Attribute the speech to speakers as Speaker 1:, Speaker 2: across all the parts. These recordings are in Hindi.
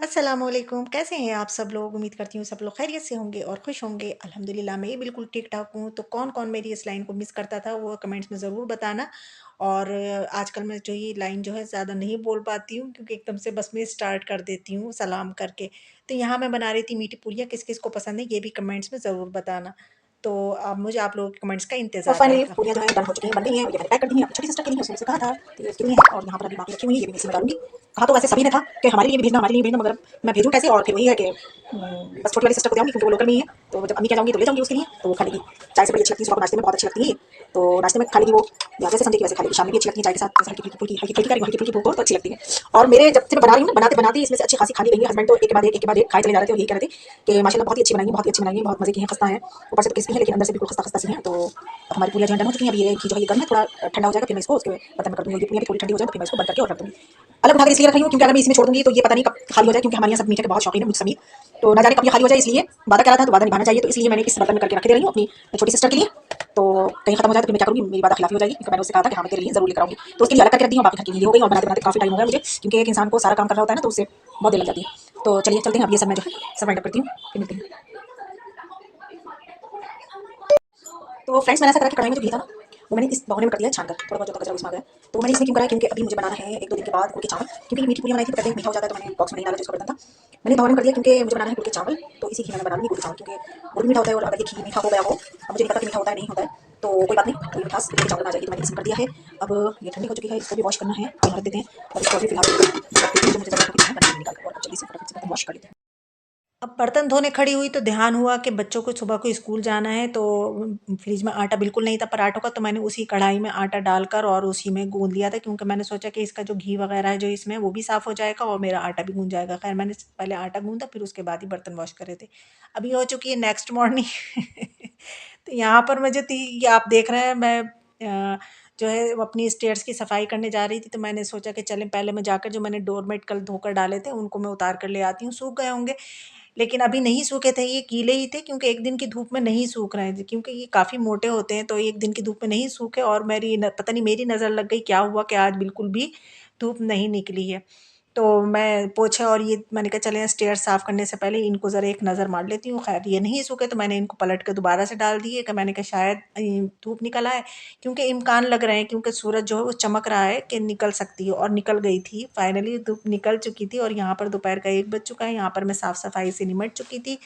Speaker 1: अस्सलामुअलैकुम, कैसे हैं आप सब लोग? उम्मीद करती हूँ सब लोग खैरियत से होंगे और खुश होंगे। अल्हम्दुलिल्लाह मैं भी बिल्कुल ठीक-ठाक हूँ। तो कौन-कौन मेरी इस लाइन को मिस करता था वो कमेंट्स में ज़रूर बताना। और आजकल मैं जो ये लाइन जो है ज़्यादा नहीं बोल पाती हूँ क्योंकि एकदम से बस मैं स्टार्ट कर देती हूँ सलाम करके। तो यहाँ मैं बना रही थी मीठी पूरियाँ, किस-किस को पसंद है ये भी कमेंट्स में ज़रूर बताना। तो अब मुझे आप लोगों के कमेंट्स का
Speaker 2: तो
Speaker 1: इंतज़ार
Speaker 2: फाइनली
Speaker 1: रहेगा।
Speaker 2: पूरियाँ जो है डन हो चुकी हैं, बन गई हैं और ये मैंने पैक कर दी हैं। अपनी छोटी सिस्टर के लिए उसने मुझसे कहा था कि ये इसके लिए है और यहाँ पर अभी बाकी रखी हुई है, ये भी मैं इसी में डालूँगी। कहा तो वैसे सभी ने था कि हमारे लिए भी भेजना, हमारे लिए भी भेजना, मगर मैं भेजूँ कैसे? और फिर वही है कि बस छोटी वाली सिस्टर को दे आऊँगी क्योंकि वो लोकल में ही है। तो जब अम्मी के यहाँ जाऊँगी तो ले जाऊँगी उसके लिए, तो वो खा लेगी। चाय से बड़ी अच्छी लगती है, सुबह को नाश्ते में बहुत अच्छी लगती है ये। तो नाश्ते में खा लेगी वो, या जैसे समझे कि वैसे खा लेगी। शाम में भी अच्छी लगती है चाय के साथ, जैसे हल्की-फुल्की भूख हो तो अच्छी लगती है। और मेरे जब से मैं बना रही हूँ ना, बनाते-बनाते इसमें से अच्छी खासी खा ली गई है। हस्बैंड तो एक के बाद एक, एक के बाद एक खाए चले जा रहे थे और यही कह रहे थे कि माशाल्लाह बहुत ही अच्छी बनाई है, बहुत ही अच्छी बनाई है, बहुत मज़े की है, खस्ता है। ऊपर से तो क्रिस्पी है लेकिन अंदर से बिल्कुल खस्ता-खस्ता सी है। तो अब हमारी पूरियाँ जो है डन हो चुकी हैं। अभी ये घी जो है ये गर्म है, थोड़ा ठंडा हो जाएगा फिर मैं इसको उसके बर्तन में कर दूँगी। ये पूरियाँ भी थोड़ी ठंडी हो जाए तो फिर मैं इसको बंद करके और रख दूँगी। अलग उठा के इसलिए रख रही हूँ क्योंकि अगर मैं इसमें छोड़ दूँगी तो ये पता नहीं कब खाली हो जाए, क्योंकि हमारे यहाँ सब मीठे के बहुत शौकीन है, मुझ समेत। तो ना जाने कब ये खाली हो जाए, इसलिए वादा करा था तो वादा निभाना चाहिए। तो इसलिए मैंने इस बर्तन में करके रख दे रही हूँ अपनी छोटी सिस्टर के लिए। तो कहीं खत्म हो जाए तो फिर मैं क्या करूँगी, मेरी वादा खिलाफी हो जाएगी, क्योंकि मैंने उससे कहा था कि हाँ मैं तेरे लिए ज़रूर लेकर आऊँगी। तो उसके लिए अलग करके रख दी हूँ, बाकी घर के लिए ये हो गई। और बनाते-बनाते काफ़ी टाइम हो गया मुझे, क्योंकि एक इंसान को सारा काम करना होता है ना, तो उससे बहुत देर लग जाती है। तो चलिए चलते हैं, अब ये सब मैं जो है सब वाइंड अप करती हूँ, फिर मिलते हैं। तो फ्रेंड्स मैंने ऐसा करा कि कढ़ाई में जो घी था ना, वो मैंने इस भगोने में कर दिया छानकर, थोड़ा बहुत जो कचरा उसमें आ गया। तो मैंने इसमें क्यों करा, क्योंकि अभी मुझे बनाना है 1-2 दिन के बाद गुड़ के चावल, क्योंकि ये मीठी पूरी बनाई थी तो कहते हैं मीठा हो जाता है, तो मैंने बॉक्स में नहीं डाला जिसका बर्तन था। मैंने भगोने में कर दिया क्योंकि मुझे बनाना है गुड़ के चावल, तो इसी घी में मैं बना लूँगी गुड़ के चावल, क्योंकि गुड़ मीठा होता है और अगर ये घी मीठा हो गया हो, अब मुझे नहीं पता कि मीठा होता है नहीं होता है, तो कोई बात नहीं, कोई मिठास गुड़ के चावल में आ जाएगी। तो मैंने इसमें कर दिया है। अब ये ठंडी हो चुकी है, इसको भी वॉश करना है, यहाँ रख देते हैं। और इसको अभी फिलहाल रख देती हूँ, जो मुझे ज़रूरत होगी मैं बनाऊँगी निकाल कर, और जल्दी से फटाफट से बर्तन वॉश कर लेते हैं।
Speaker 1: अब बर्तन धोने खड़ी हुई तो ध्यान हुआ कि बच्चों को सुबह को स्कूल जाना है, तो फ्रिज में आटा बिल्कुल नहीं था पराठों का, तो मैंने उसी कढ़ाई में आटा डालकर और उसी में गूंद लिया था, क्योंकि मैंने सोचा कि इसका जो घी वगैरह है जो इसमें वो भी साफ़ हो जाएगा और मेरा आटा भी गूंद जाएगा। खैर मैंने पहले आटा गूंदा फिर उसके बाद ही बर्तन वॉश करे थे। अभी हो चुकी है नेक्स्ट मॉर्निंग। तो यहाँ पर मुझे थी, ये आप देख रहे हैं मैं जो है वो अपनी स्टेयर्स की सफाई करने जा रही थी, तो मैंने सोचा कि चलें पहले मैं जाकर जो मैंने डोरमेट कल धोकर डाले थे उनको मैं उतार कर ले आती हूँ, सूख गए होंगे। लेकिन अभी नहीं सूखे थे, ये गीले ही थे क्योंकि एक दिन की धूप में नहीं सूख रहे थे, क्योंकि ये काफ़ी मोटे होते हैं, तो एक दिन की धूप में नहीं सूखे और मेरी पता नहीं मेरी नज़र लग गई क्या हुआ कि आज बिल्कुल भी धूप नहीं निकली है। तो मैं पोछा और ये मैंने कहा चलें स्टेयर साफ़ करने से पहले इनको ज़रा एक नज़र मार लेती हूँ। खैर ये नहीं सूखे तो मैंने इनको पलट के दोबारा से डाल दिए, कि मैंने कहा शायद धूप निकल आए, क्योंकि इम्कान लग रहे हैं, क्योंकि सूरज जो है वो चमक रहा है कि निकल सकती है, और निकल गई थी फाइनली, धूप निकल चुकी थी। और यहाँ पर दोपहर का 1 बज चुका है। यहाँ पर मैं साफ़ सफाई से निमट चुकी थी,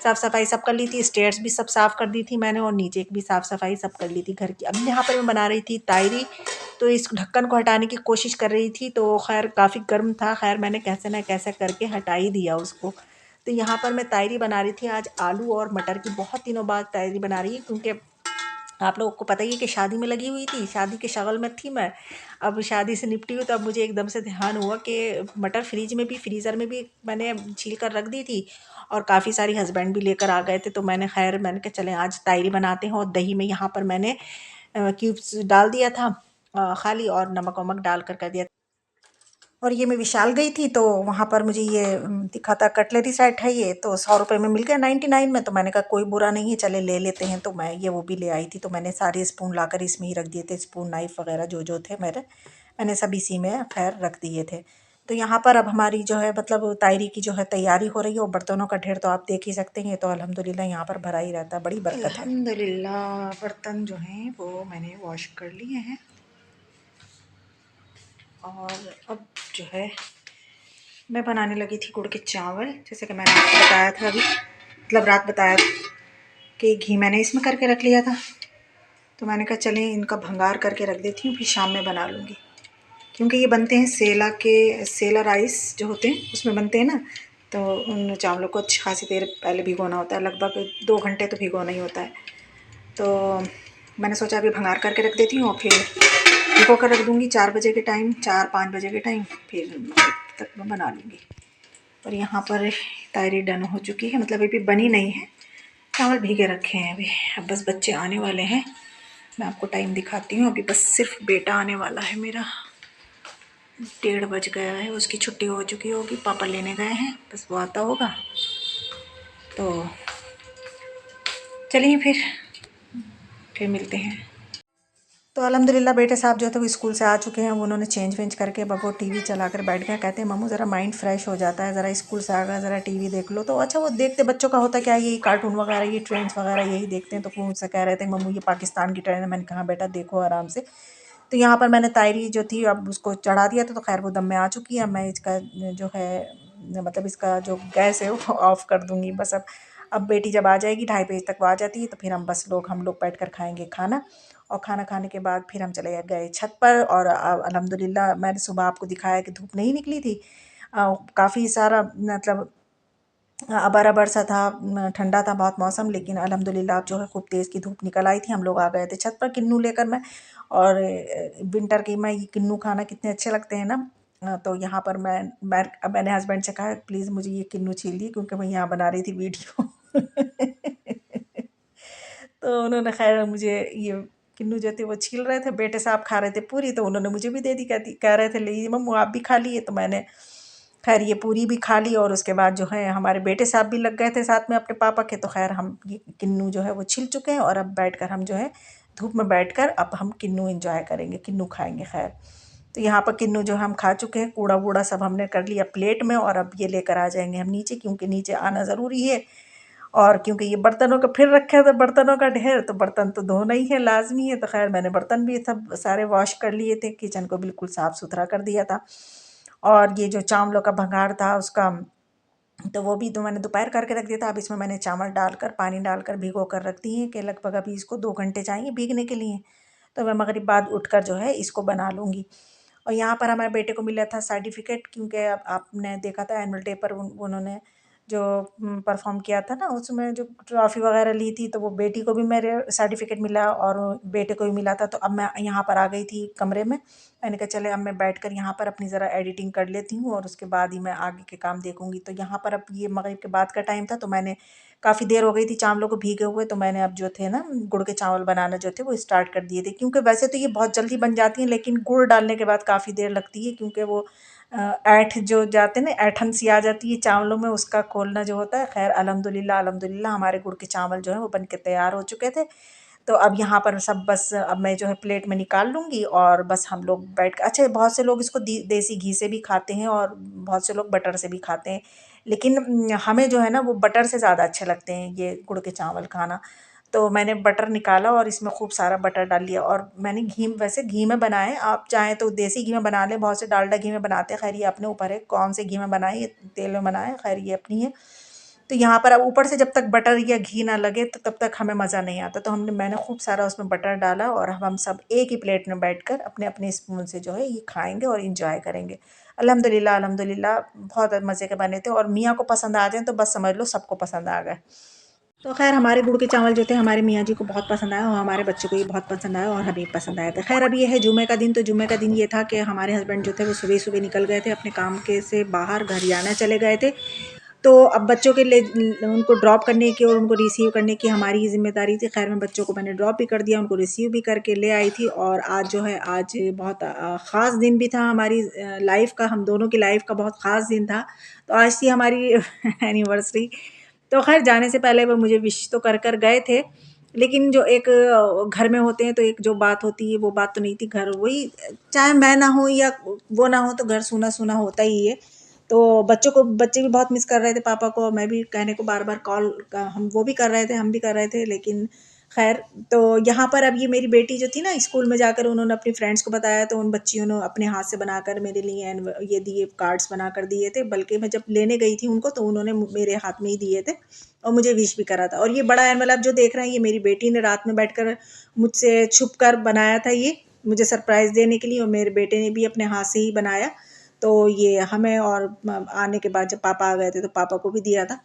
Speaker 1: साफ़ सफाई सब कर ली थी, स्टेयर्स भी सब साफ़ कर दी थी मैंने और नीचे की भी साफ़ सफाई सब कर ली थी घर की। अब यहाँ पर मैं बना रही थी तायरी, तो इस ढक्कन को हटाने की कोशिश कर रही थी, तो खैर काफ़ी गर्म था, खैर मैंने कैसे ना कैसे करके हटा ही दिया उसको। तो यहाँ पर मैं तायरी बना रही थी आज आलू और मटर की, बहुत दिनों बाद तायरी बना रही है, क्योंकि आप लोगों को पता ही है कि शादी में लगी हुई थी, शादी के शगल में थी मैं। अब शादी से निपटी हूँ तो अब मुझे एकदम से ध्यान हुआ कि मटर फ्रिज में भी फ्रीज़र में भी मैंने छील कर रख दी थी, और काफ़ी सारी हस्बैंड भी लेकर आ गए थे, तो मैंने खैर मैंने कहा चलें आज तायरी बनाते हैं। और दही में यहाँ पर मैंने क्यूब्स डाल दिया था, खाली, और नमक वमक डाल कर दिया। और ये मैं विशाल गई थी तो वहाँ पर मुझे ये दिखा था कटलरी सेट है ये, तो 100 रुपये में मिल गया 99 में, तो मैंने कहा कोई बुरा नहीं है, चले ले लेते हैं। तो मैं ये वो भी ले आई थी, तो मैंने सारे स्पून लाकर इसमें ही रख दिए थे, स्पून नाइफ़ वगैरह जो जो थे मेरे, मैंने सब इसी में खैर रख दिए थे। तो यहाँ पर अब हमारी जो है मतलब तायरी की जो है तैयारी हो रही है, और बर्तनों का ढेर तो आप देख ही सकते हैं, तो अल्हम्दुलिल्लाह यहाँ पर भरा ही रहता है, बड़ी बरकत है। अल्हम्दुलिल्लाह बर्तन जो हैं वो मैंने वॉश कर लिए हैं, और अब जो है मैं बनाने लगी थी गुड़ के चावल, जैसे कि मैंने आपको बताया था अभी, मतलब रात बताया कि घी मैंने इसमें करके रख लिया था, तो मैंने कहा चलें इनका भंगार करके रख देती हूँ, फिर शाम में बना लूँगी। क्योंकि ये बनते हैं सेला राइस जो होते हैं उसमें बनते हैं ना, तो उन चावलों को अच्छी खासी देर पहले भिगोना होता है, लगभग 2 घंटे तो भिगोना ही होता है। तो मैंने सोचा अभी भंगार करके रख देती हूँ और फिर भिगो कर रख दूँगी 4 बजे के टाइम, 4-5 बजे के टाइम, फिर तक मैं बना लूँगी। और यहाँ पर तायरी डन हो चुकी है, मतलब अभी बनी नहीं है, चावल भीगे रखे हैं अभी। अब बस बच्चे आने वाले हैं, मैं आपको टाइम दिखाती हूँ। अभी बस सिर्फ बेटा आने वाला है मेरा, 1:30 बज गया है, उसकी छुट्टी हो चुकी होगी, पापा लेने गए हैं, बस वो आता होगा। तो चलिए फिर मिलते हैं। तो अल्हम्दुलिल्लाह बेटे साहब जो थे वो स्कूल से आ चुके हैं। उन्होंने चेंज वेंज करके अब वो टीवी चला कर बैठ गया। कहते हैं मम्मू ज़रा माइंड फ्रेश हो जाता है, ज़रा स्कूल से आ गया ज़रा टीवी देख लो। तो अच्छा वो देखते बच्चों का होता क्या है, यही कार्टून वगैरह ये ट्रेंड्स वगैरह यही देखते हैं। तो वो मुझसे कह रहे थे मम्मू ये पाकिस्तान की ट्रेंड है। मैंने कहा बेटा देखो आराम से। तो यहाँ पर मैंने तायरी जो थी अब उसको चढ़ा दिया था, तो खैर वो दम में आ चुकी है। अब मैं इसका जो है मतलब इसका जो गैस है वो ऑफ़ कर दूँगी बस। अब बेटी जब आ जाएगी 2:30 बजे तक वो आ जाती है, तो फिर हम लोग बैठ कर खाएँगे खाना। और खाना खाने के बाद फिर हम चले गए छत पर। और अल्हम्दुलिल्लाह मैंने सुबह आपको दिखाया कि धूप नहीं निकली थी। काफ़ी सारा मतलब अबर-अबर सा था, ठंडा था बहुत मौसम, लेकिन अल्हम्दुलिल्लाह अब जो है खूब तेज़ की धूप निकल आई थी। हम लोग आ गए थे छत पर किन्नू लेकर मैं। और विंटर के में ये किन्नू खाना कितने अच्छे लगते हैं ना। तो यहाँ पर मैंने हस्बैंड से कहा प्लीज़ मुझे ये किन्नू छील दिए, क्योंकि मैं यहाँ बना रही थी वीडियो। तो उन्होंने ख़ैर मुझे ये किन्नू जो थे वो छील रहे थे, बेटे साहब खा रहे थे पूरी, तो उन्होंने मुझे भी दे दी। कह रहे थे लीजिए मम्मू आप भी खा लिए। तो मैंने खैर ये पूरी भी खा ली। और उसके बाद जो है हमारे बेटे साहब भी लग गए थे साथ में अपने पापा के। तो खैर हम ये किन्नू जो है वो छिल चुके हैं, और अब बैठकर हम जो है धूप में बैठकर अब हम किन्नू एंजॉय करेंगे, किन्नू खाएंगे। खैर तो यहाँ पर किन्नू जो हम खा चुके हैं, कूड़ा वूड़ा सब हमने कर लिया प्लेट में। और अब ये लेकर आ जाएंगे हम नीचे, क्योंकि नीचे आना ज़रूरी है। और क्योंकि ये बर्तनों का फिर रखे थे बर्तनों का ढेर, तो बर्तन तो धोना ही है, लाजमी है। तो खैर मैंने बर्तन भी सब सारे वॉश कर लिए थे, किचन को बिल्कुल साफ़ सुथरा कर दिया था। और ये जो चावलों का भंगार था उसका, तो वो भी तो मैंने दोपहर करके रख दिया था। अब इसमें मैंने चावल डालकर पानी डालकर भिगो कर रख दिए कि लगभग अभी इसको 2 घंटे चाहिए भीगने के लिए। तो मैं मगरिब बाद उठकर जो है इसको बना लूँगी। और यहाँ पर हमारे बेटे को मिला था सर्टिफिकेट, क्योंकि अब आपने देखा था एनुअल डे पर उन्होंने जो परफॉर्म किया था ना, उसमें जो ट्रॉफ़ी वगैरह ली थी, तो वो बेटी को भी मेरे सर्टिफिकेट मिला और बेटे को भी मिला था। तो अब मैं यहाँ पर आ गई थी कमरे में। मैंने कहा चले अब मैं बैठकर यहाँ पर अपनी ज़रा एडिटिंग कर लेती हूँ, और उसके बाद ही मैं आगे के काम देखूँगी। तो यहाँ पर अब ये मगरिब के बाद का टाइम था, तो मैंने काफ़ी देर हो गई थी चावलों को भीगे हुए, तो मैंने अब जो थे ना गुड़ के चावल बनाना जो थे वो स्टार्ट कर दिए थे। क्योंकि वैसे तो ये बहुत जल्दी बन जाती हैं, लेकिन गुड़ डालने के बाद काफ़ी देर लगती है, क्योंकि वो ऐंठ जो जाते हैं ना, ऐंठन सी आ जाती है चावलों में, उसका खोलना जो होता है। खैर अल्हम्दुलिल्लाह अल्हम्दुलिल्लाह हमारे गुड़ के चावल जो हैं वो बन के तैयार हो चुके थे। तो अब यहाँ पर सब बस अब मैं जो है प्लेट में निकाल लूँगी, और बस हम लोग बैठ के अच्छा बहुत से लोग इसको देसी घी से भी खाते हैं, और बहुत से लोग बटर से भी खाते हैं। लेकिन हमें जो है ना वो बटर से ज़्यादा अच्छे लगते हैं ये गुड़ के चावल खाना। तो मैंने बटर निकाला और इसमें खूब सारा बटर डाल लिया, और मैंने घी वैसे घी में बनाए, आप चाहें तो देसी घी में बना लें, बहुत से डालडा घी में बनाते हैं। खैर ये अपने ऊपर है कौन से घी में बनाए, ये तेल में बनाए, खैर ये अपनी है। तो यहाँ पर अब ऊपर से जब तक बटर या घी ना लगे तो तब तक हमें मज़ा नहीं आता। तो मैंने खूब सारा उसमें बटर डाला, और अब हम सब एक ही प्लेट में बैठकर अपने अपने स्पून से जो है ये खाएंगे और इंजॉय करेंगे। अल्हम्दुलिल्लाह अल्हम्दुलिल्लाह बहुत मज़े के बने थे, और मियाँ को पसंद आ जाए तो बस समझ लो सबको पसंद आ गए। तो खैर हमारे गुड़ के चावल जो थे हमारे मियाँ जी को बहुत पसंद आया, और हमारे बच्चों को ये बहुत पसंद आया, और हमें पसंद आया था। खैर अब ये है जुमे का दिन। तो जुमे का दिन ये था कि हमारे हस्बैंड जो थे वो सुबह सुबह निकल गए थे अपने काम के से बाहर, हरियाणा चले गए थे। तो अब बच्चों के लिए उनको ड्रॉप करने की और उनको रिसीव करने की हमारी ही ज़िम्मेदारी थी। खैर मैं बच्चों को मैंने ड्रॉप भी कर दिया, उनको रिसीव भी करके ले आई थी। और आज जो है आज बहुत ख़ास दिन भी था हमारी लाइफ़ का, हम दोनों की लाइफ़ का बहुत ख़ास दिन था। तो आज थी हमारी एनिवर्सरी। तो खैर जाने से पहले वो मुझे विश तो कर गए थे, लेकिन जो एक घर में होते हैं तो एक जो बात होती है वो बात तो नहीं थी। घर वही, चाहे मैं ना हूँ या वो ना हो, तो घर सूना सूना होता ही है। तो बच्चे भी बहुत मिस कर रहे थे पापा को, मैं भी कहने को बार बार कॉल का हम वो भी कर रहे थे, हम भी कर रहे थे। लेकिन खैर तो यहाँ पर अब ये मेरी बेटी जो थी ना, स्कूल में जाकर उन्होंने अपनी फ्रेंड्स को बताया, तो उन बच्चियों ने अपने हाथ से बनाकर मेरे लिए ये दिए, कार्ड्स बनाकर दिए थे। बल्कि मैं जब लेने गई थी उनको, तो उन्होंने मेरे हाथ में ही दिए थे और मुझे विश भी करा था। और ये बड़ा एनवलप जो देख रहे हैं, ये मेरी बेटी ने रात में बैठकर मुझसे छुप कर बनाया था, ये मुझे सरप्राइज़ देने के लिए, और मेरे बेटे ने भी अपने हाथ से ही बनाया। तो ये हमें, और आने के बाद जब पापा आ गए थे तो पापा को भी दिया था।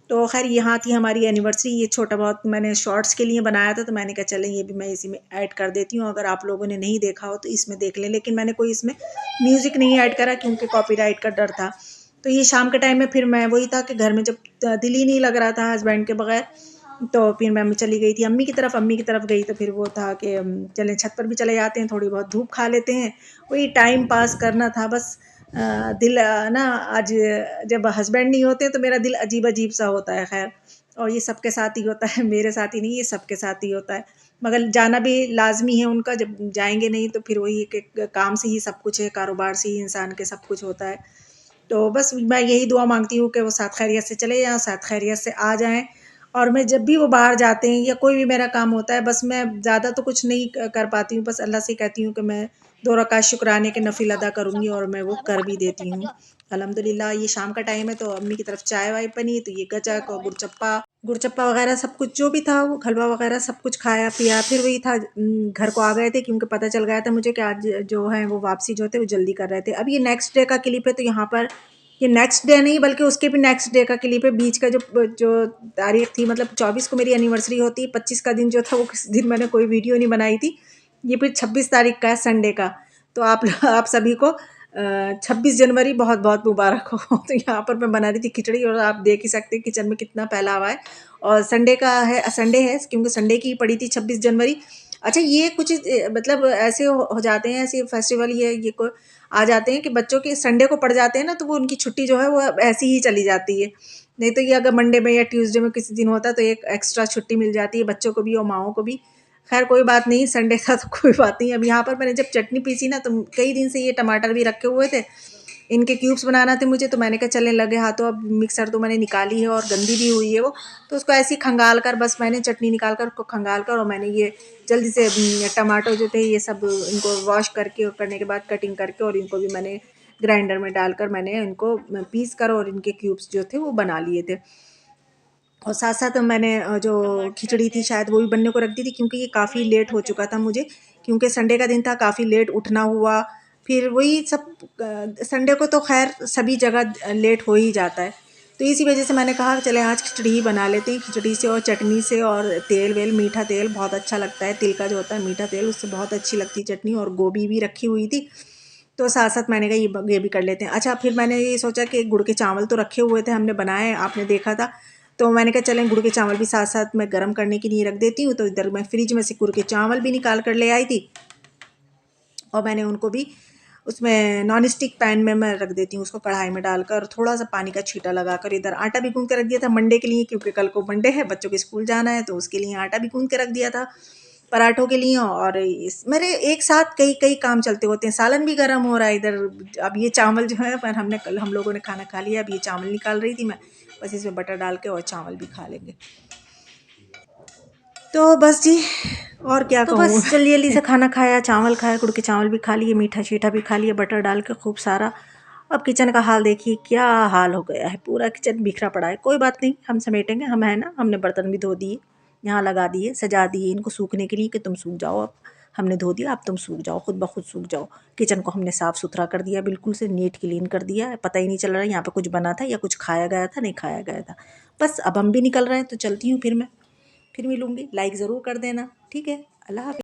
Speaker 1: तो खैर यहाँ थी हमारी एनिवर्सरी। ये छोटा बहुत मैंने शॉर्ट्स के लिए बनाया था, तो मैंने कहा चलें ये भी मैं इसी में ऐड कर देती हूँ, अगर आप लोगों ने नहीं देखा हो तो इसमें देख लें। लेकिन मैंने कोई इसमें म्यूज़िक नहीं ऐड करा, क्योंकि कॉपीराइट का डर था। तो ये शाम के टाइम में फिर मैं वही था कि घर में जब दिल ही नहीं लग रहा था हस्बैंड के बगैर, तो फिर मैं चली गई थी अम्मी की तरफ गई। तो फिर वो था कि चलें छत पर भी चले जाते हैं, थोड़ी बहुत धूप खा लेते हैं, वही टाइम पास करना था बस। दिल ना आज जब हस्बैंड नहीं होते तो मेरा दिल अजीब अजीब सा होता है। खैर और ये सबके साथ ही होता है, मेरे साथ ही नहीं, ये सबके साथ ही होता है। मगर जाना भी लाज़मी है उनका, जब जाएँगे नहीं तो फिर वही कि काम से ही सब कुछ है, कारोबार से ही इंसान के सब कुछ होता है। तो बस मैं यही दुआ माँगती हूँ कि वो साथ खैरियत से चले जाएँ, साथ खैरियत से आ जाएँ। और मैं जब भी वो बाहर जाते हैं या कोई भी मेरा काम होता है, बस मैं ज़्यादा तो कुछ नहीं कर पाती हूँ, बस अल्लाह से कहती हूँ कि मैं 2 रकात शुक्राने के नफ़िल अदा करूँगी और मैं वो कर भी देती हूँ। अल्हम्दुलिल्लाह ये शाम का टाइम है तो अम्मी की तरफ चाय-वाय बनी, तो ये गज्जक और गुड़चप्पा वगैरह सब कुछ जो भी था, वो हलवा वगैरह सब कुछ खाया पिया। फिर वही था, घर को आ गए थे क्योंकि पता चल गया था मुझे कि आज जो है वो वापसी जो थे वो जल्दी कर रहे थे। अब ये नेक्स्ट डे का क्लिप है, तो यहाँ पर ये नेक्स्ट डे नहीं बल्कि उसके भी नेक्स्ट डे का क्लिप है। बीच का जो जो तारीख थी, मतलब 24 को मेरी एनिवर्सरी होती है, 25 का दिन जो था वो किस दिन मैंने कोई वीडियो नहीं बनाई थी। ये फिर 26 तारीख का है, संडे का। तो आप सभी को 26 जनवरी बहुत बहुत मुबारक हो। तो यहाँ पर मैं बना रही थी खिचड़ी और आप देख ही सकते हैं किचन में कितना फैलावा है। और संडे का है, संडे है क्योंकि संडे की पड़ी थी 26 जनवरी। अच्छा, ये कुछ मतलब ऐसे हो जाते हैं, ऐसे फेस्टिवल ये को आ जाते हैं कि बच्चों के संडे को पड़ जाते हैं ना, तो वो उनकी छुट्टी जो है वो ऐसी ही चली जाती है। नहीं तो ये अगर मंडे में या ट्यूसडे में किसी दिन होता है तो एक एक्स्ट्रा छुट्टी मिल जाती है बच्चों को भी और माँओं को भी। खैर कोई बात नहीं, संडे था तो कोई बात नहीं। अब यहाँ पर मैंने जब चटनी पीसी ना, तो कई दिन से ये टमाटर भी रखे हुए थे, इनके क्यूब्स बनाना थे मुझे, तो मैंने कहा चलने लगे हाथों। अब मिक्सर तो मैंने निकाली है और गंदी भी हुई है वो, तो उसको ऐसे ही खंगाल कर, बस मैंने चटनी निकाल कर उसको खंगाल कर और मैंने ये जल्दी से टमाटो जो थे ये सब इनको वॉश करके और करने के बाद कटिंग करके और इनको भी मैंने ग्राइंडर में डालकर मैंने इनको पीस कर और इनके क्यूब्स जो थे वो बना लिए थे। और साथ-साथ मैंने जो खिचड़ी थी शायद वो भी बनने को रख दी थी क्योंकि ये काफ़ी लेट हो चुका था मुझे, क्योंकि संडे का दिन था, काफ़ी लेट उठना हुआ। फिर वही सब संडे को तो ख़ैर सभी जगह लेट हो ही जाता है। तो इसी वज़ह से मैंने कहा चलें आज खिचड़ी ही बना लेते हैं, खिचड़ी से और चटनी से और तेल-वेल, मीठा तेल बहुत अच्छा लगता है, तिल का जो होता है मीठा तेल, उससे बहुत अच्छी लगती है चटनी। और गोभी भी रखी हुई थी, तो साथ-साथ मैंने कहा ये भी कर लेते हैं। अच्छा, फिर मैंने ये सोचा कि गुड़ के चावल तो रखे हुए थे, हमने बनाए, आपने देखा था। तो मैंने कहा चलें गुड़ के चावल भी साथ-साथ मैं गरम करने के लिए रख देती हूँ। तो इधर मैं फ्रिज में से गुड़ के चावल भी निकाल कर ले आई थी और मैंने उनको भी उसमें नॉन स्टिक पैन में मैं रख देती हूँ, उसको कढ़ाई में डालकर थोड़ा सा पानी का छींटा लगाकर। इधर आटा भी गूँध के रख दिया था मंडे के लिए, क्योंकि कल को मंडे है, बच्चों के स्कूल जाना है, तो उसके लिए आटा भी गूँध के रख दिया था पराठों के लिए। और इस मेरे एक साथ कई कई काम चलते होते हैं। सालन भी गर्म हो रहा है इधर। अब ये चावल जो है, पर हमने कल हम लोगों ने खाना खा लिया, अब ये चावल निकाल रही थी मैं, बस इसमें बटर डाल के और चावल भी खा लेंगे। तो बस जी, और क्या तो कहूँ। बस जल्दी-जल्दी से खाना खाया, चावल खाया, गुड़ के चावल भी खा लिए, मीठा-शीठा भी खा लिया, बटर डाल के खूब सारा। अब किचन का हाल देखिए क्या हाल हो गया है, पूरा किचन बिखरा पड़ा है। कोई बात नहीं, हम समेटेंगे, हम हैं ना, हमने बर्तन भी धो दिए, यहाँ लगा दिए, सजा दिए इनको सूखने के लिए कि तुम सूख जाओ अब। हमने धो दिया, अब तुम सूख जाओ, खुद ब खुद सूख जाओ। किचन को हमने साफ़-सुथरा कर दिया, बिल्कुल से नीट क्लीन कर दिया। पता ही नहीं चल रहा है यहाँ पे कुछ बना था या कुछ खाया गया था, नहीं खाया गया था। बस अब हम भी निकल रहे हैं, तो चलती हूँ फिर मैं। फिर मिलूँगी, लाइक ज़रूर कर देना, ठीक है? अल्लाह हाफ़िज़।